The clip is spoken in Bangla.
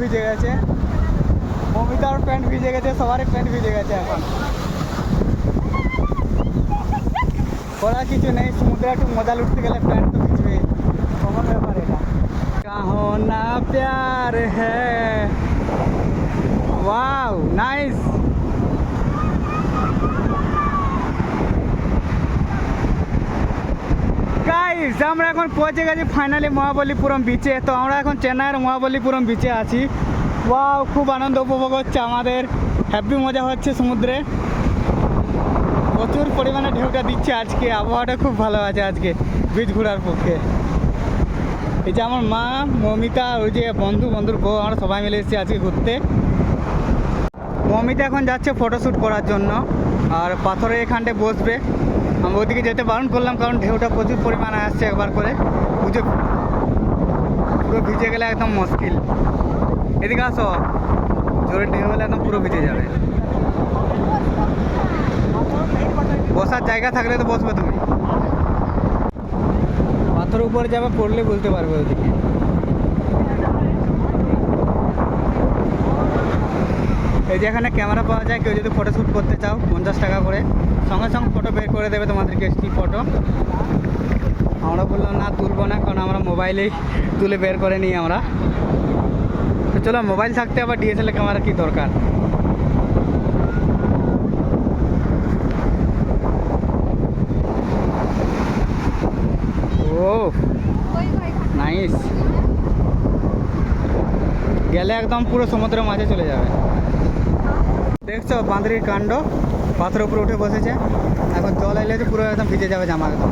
ভিজে গেছে, মমিতার প্যান্ট ভিজে গেছে, সবারই প্যান্ট ভিজে গেছে। এখন করার কিছু নেই, সমুদ্রে একটু মজা লুটতে গেলে প্যান্ট তো ভিজবে, কমন ব্যাপার এটা। কাহো না প্যার হ্যায়, ওয়াও নাইস। গাইস আমরা এখন পৌঁছে গেছি ফাইনালি মহাবলীপুরম বিচে। তো আমরা এখন চেন্নাইয়ের মহাবলীপুরম বিচে আছি। ওয়াও, খুব আনন্দ উপভোগ হচ্ছে আমাদের, হ্যাপি মজা হচ্ছে সমুদ্রে, প্রচুর পরিমাণে ঢেউটা দিচ্ছে আজকে, আবহাওয়াটা খুব ভালো আছে আজকে বিচ ঘোরার পক্ষে। এই যে আমার মা, মমিতা, ওই যে বন্ধুর বউ, আমরা সবাই মিলে এসেছি আজকে ঘুরতে। মমিতা এখন যাচ্ছে ফটোশ্যুট করার জন্য, আর পাথরে এখানটায় বসবে। আমি ওদিকে যেতে বারণ করলাম, কারণ ঢেউটা প্রচুর পরিমাণে আসছে একবার করে, বুঝে পুরো ভিজে গেলে একদম মুশকিল। এদিকে আসো, জোরে ঢেউ হলে একদম পুরো ভিজে যাবে। বসার জায়গা থাকলে তো বসবে তুমি, পাথরের উপরে যাবে, পড়লে বলতে পারবে ওদিকে। এই যে এখানে ক্যামেরা পাওয়া যায়, কেউ যদি ফটোশ্যুট করতে চাও 50 টাকা করে, সঙ্গে সঙ্গে ফটো বের করে দেবে তোমাদেরকে, স্টিল ফটো। আমরা বললাম না, তুলবো না, কারণ আমরা মোবাইলেই তুলে বের করে নিই আমরা। তো চলো, মোবাইল থাকতে আবার ডিএসএলআর ক্যামেরা কি দরকার। ও নাইস, গেলে একদম পুরো সমুদ্রের মাঝে চলে যাবে। দেখছো বাঁদরির কাণ্ড, পাথরের উপরে উঠে বসেছে, এখন জল এলে পুরো একদম ভিজে যাবে জামা একদম।